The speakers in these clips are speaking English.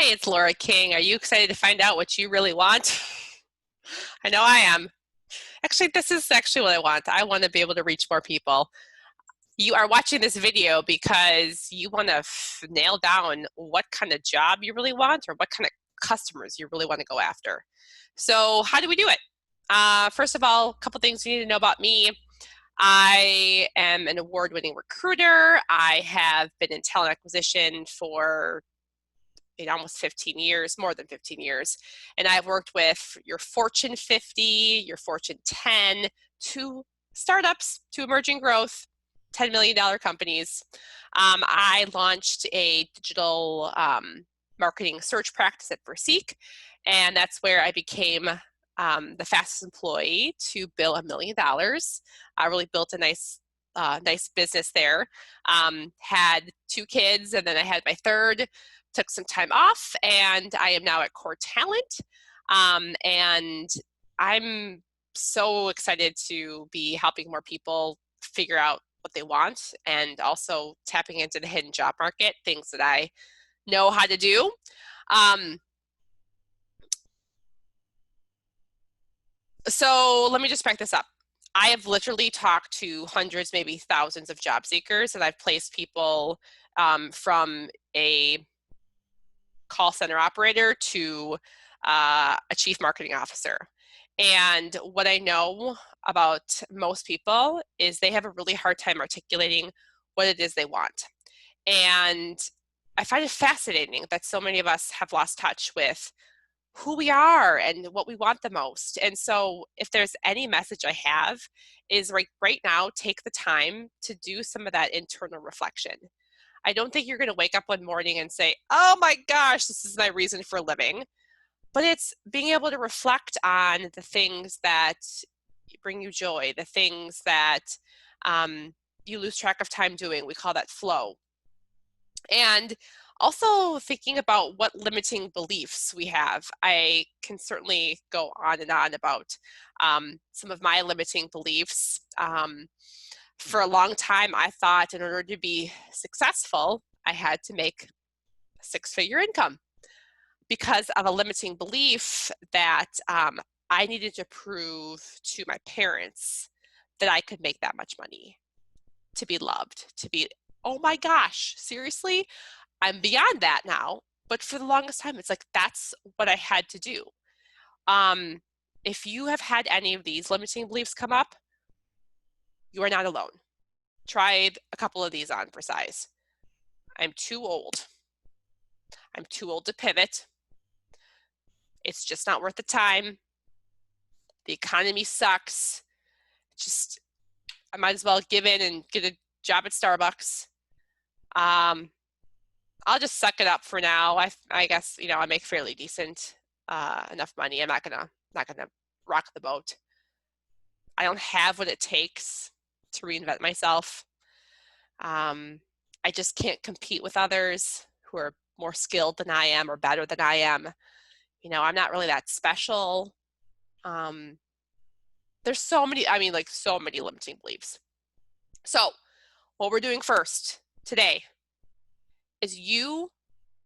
Hi, it's Laura King. Are you excited to find out what you really want? I know I am. Actually, this is actually what I want. I want to be able to reach more people. You are watching this video because you want to nail down what kind of job you really want or what kind of customers you really want to go after. So how do we do it? First of all, a couple things you need to know about me. I am an award-winning recruiter. I have been in talent acquisition for almost 15 years, more than 15 years. And I've worked with your Fortune 50, your Fortune 10, to startups, to emerging growth, $10 million companies. I launched a digital marketing search practice at Verseek, and that's where I became the fastest employee to bill $1 million. I really built a nice business there. Had 2 kids, and then I had my third. Took some time off, and I am now at Core Talent. And I'm so excited to be helping more people figure out what they want and also tapping into the hidden job market, things that I know how to do. So let me just back this up. I have literally talked to hundreds, maybe thousands of job seekers, and I've placed people from a call center operator to a chief marketing officer. And what I know about most people is they have a really hard time articulating what it is they want. And I find it fascinating that so many of us have lost touch with who we are and what we want the most. And so if there's any message I have is right now, take the time to do some of that internal reflection. I don't think you're going to wake up one morning and say, oh my gosh, this is my reason for living. But it's being able to reflect on the things that bring you joy, the things that you lose track of time doing. We call that flow. And also thinking about what limiting beliefs we have. I can certainly go on and on about some of my limiting beliefs. For a long time, I thought in order to be successful, I had to make a 6-figure income because of a limiting belief that I needed to prove to my parents that I could make that much money, to be loved, to be, oh my gosh, seriously? I'm beyond that now. But for the longest time, it's like, that's what I had to do. If you have had any of these limiting beliefs come up, you are not alone. Tried a couple of these on for size. I'm too old. I'm too old to pivot. It's just not worth the time. The economy sucks. Just, I might as well give in and get a job at Starbucks. I'll just suck it up for now. I guess, I make fairly decent enough money. I'm not gonna rock the boat. I don't have what it takes to reinvent myself. I just can't compete with others who are more skilled than I am or better than I am. I'm not really that special. There's so many limiting beliefs. So what we're doing first today is you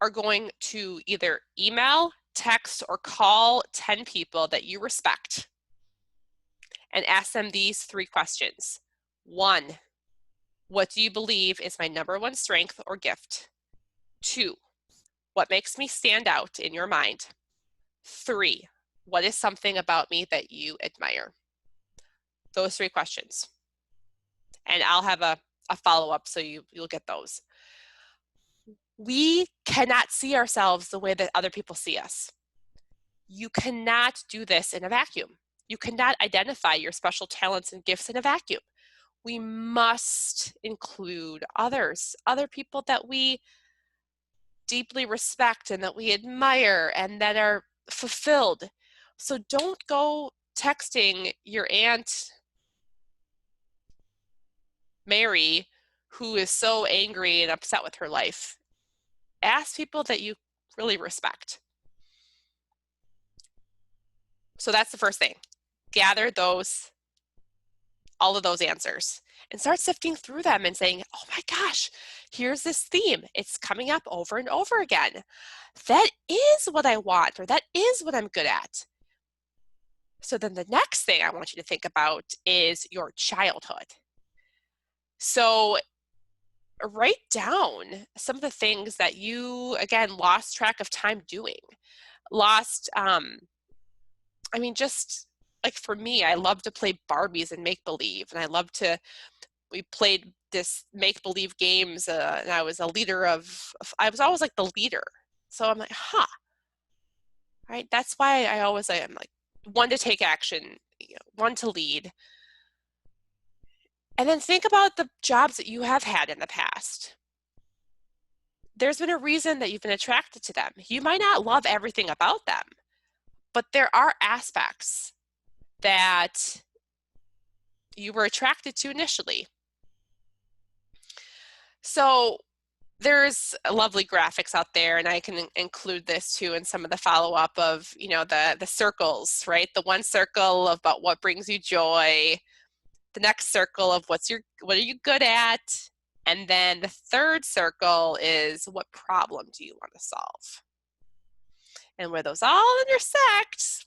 are going to either email, text, or call 10 people that you respect and ask them these 3 questions. 1, what do you believe is my number 1 strength or gift? 2, what makes me stand out in your mind? 3, what is something about me that you admire? Those 3 questions. And I'll have a follow-up so you'll get those. We cannot see ourselves the way that other people see us. You cannot do this in a vacuum. You cannot identify your special talents and gifts in a vacuum. We must include others, other people that we deeply respect and that we admire and that are fulfilled. So don't go texting your Aunt Mary, who is so angry and upset with her life. Ask people that you really respect. So that's the first thing. Gather all of those answers and start sifting through them and saying, oh my gosh, here's this theme. It's coming up over and over again. That is what I want, or that is what I'm good at. So then the next thing I want you to think about is your childhood. So write down some of the things that you, again, lost track of time doing. Just like for me, I love to play Barbies and make believe, and we played this make believe games, and I was I was always like the leader. So I'm like, right? That's why I'm like one to take action, one to lead. And then think about the jobs that you have had in the past. There's been a reason that you've been attracted to them. You might not love everything about them, but there are aspects that you were attracted to initially. So there's lovely graphics out there, and I can include this too in some of the follow-up of, the circles, right? The one circle about what brings you joy, the next circle of what are you good at, and then the third circle is what problem do you want to solve? And where those all intersect,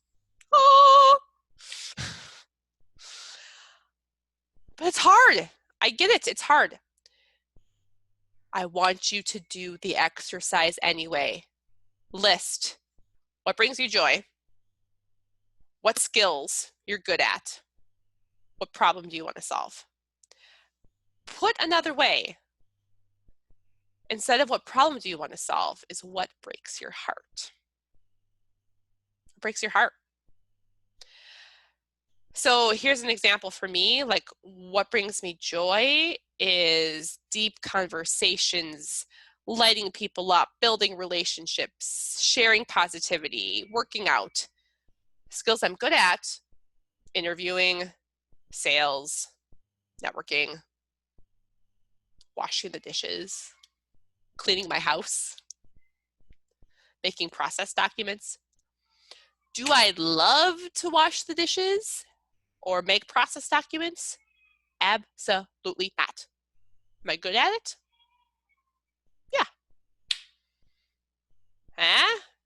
but it's hard. I get it, it's hard. I want you to do the exercise anyway. List what brings you joy, what skills you're good at, what problem do you want to solve? Put another way, instead of what problem do you want to solve, is what breaks your heart. What breaks your heart? So here's an example for me, like what brings me joy is deep conversations, lighting people up, building relationships, sharing positivity, working out. Skills I'm good at: interviewing, sales, networking, washing the dishes, cleaning my house, making process documents. Do I love to wash the dishes or make process documents? Absolutely not. Am I good at it? Yeah.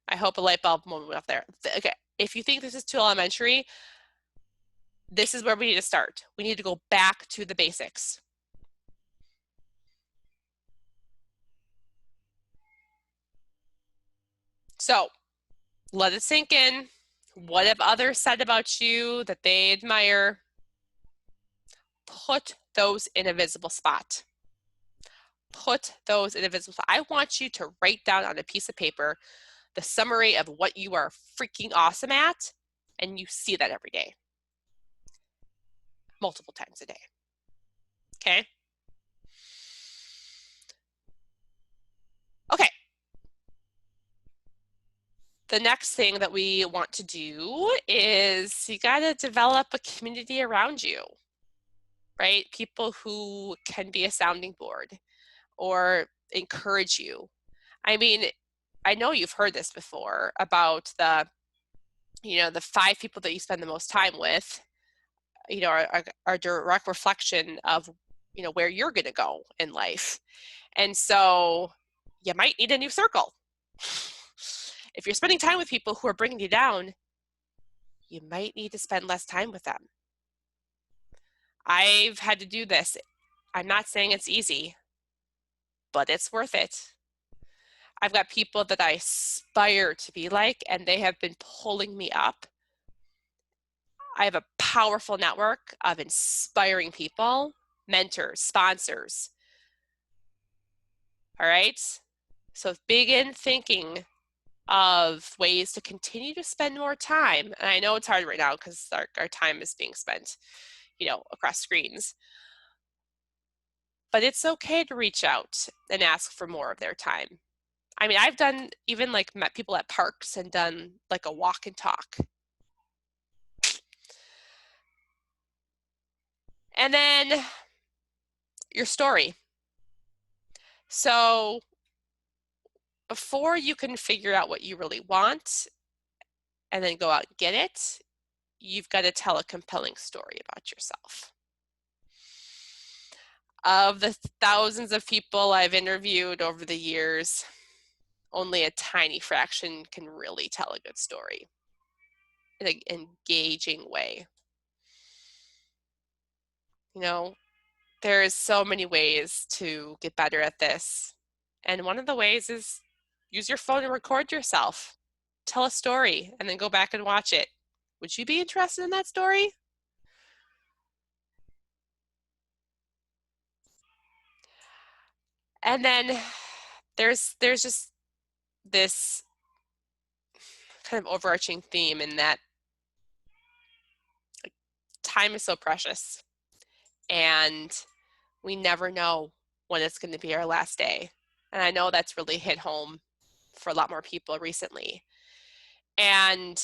I hope a light bulb moment went off there. Okay, if you think this is too elementary, this is where we need to start. We need to go back to the basics. So let it sink in. What have others said about you that they admire? Put those in a visible spot. Put those in a visible spot. I want you to write down on a piece of paper the summary of what you are freaking awesome at, and you see that every day. Multiple times a day. Okay? Okay. The next thing that we want to do is you got to develop a community around you, right? People who can be a sounding board or encourage you. I mean, I know you've heard this before about the 5 people that you spend the most time with, are a direct reflection of, where you're going to go in life. And so you might need a new circle. If you're spending time with people who are bringing you down, you might need to spend less time with them. I've had to do this. I'm not saying it's easy, but it's worth it. I've got people that I aspire to be like, and they have been pulling me up. I have a powerful network of inspiring people, mentors, sponsors. All right? So begin thinking of ways to continue to spend more time. And I know it's hard right now because our time is being spent, across screens. But it's okay to reach out and ask for more of their time. I mean, I've done even met people at parks and done like a walk and talk. And then your story. So before you can figure out what you really want and then go out and get it, you've got to tell a compelling story about yourself. Of the thousands of people I've interviewed over the years, only a tiny fraction can really tell a good story in an engaging way. You know, there's so many ways to get better at this. And one of the ways is use your phone and record yourself. Tell a story and then go back and watch it. Would you be interested in that story? And then there's just this kind of overarching theme in that time is so precious and we never know when it's going to be our last day. And I know that's really hit home for a lot more people recently. And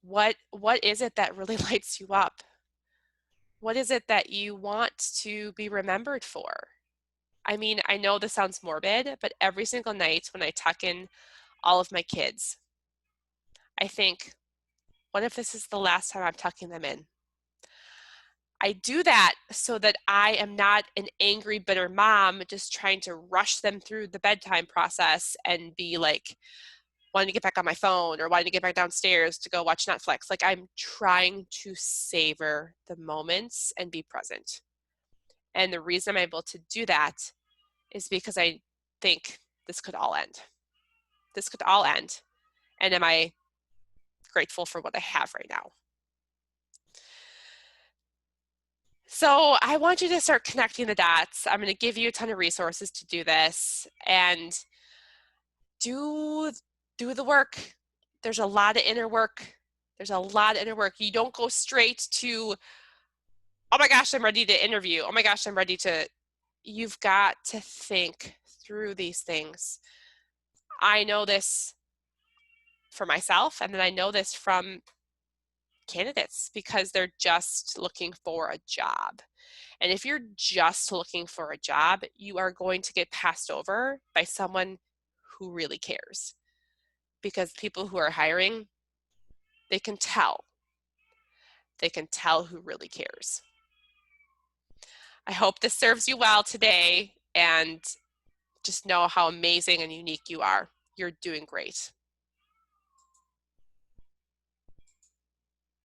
what is it that really lights you up? What is it that you want to be remembered for? I mean, I know this sounds morbid, but every single night when I tuck in all of my kids, I think, what if this is the last time I'm tucking them in? I do that so that I am not an angry, bitter mom just trying to rush them through the bedtime process and be like, wanting to get back on my phone or wanting to get back downstairs to go watch Netflix. Like, I'm trying to savor the moments and be present. And the reason I'm able to do that is because I think this could all end. This could all end. And am I grateful for what I have right now? So I want you to start connecting the dots. I'm going to give you a ton of resources to do this and do the work. There's a lot of inner work. There's a lot of inner work. You don't go straight to, oh my gosh, I'm ready to interview. Oh my gosh, I'm ready to, you've got to think through these things. I know this for myself, and then I know this from candidates because they're just looking for a job. And if you're just looking for a job, you are going to get passed over by someone who really cares. Because people who are hiring, they can tell. They can tell who really cares. I hope this serves you well today, and just know how amazing and unique you are. You're doing great.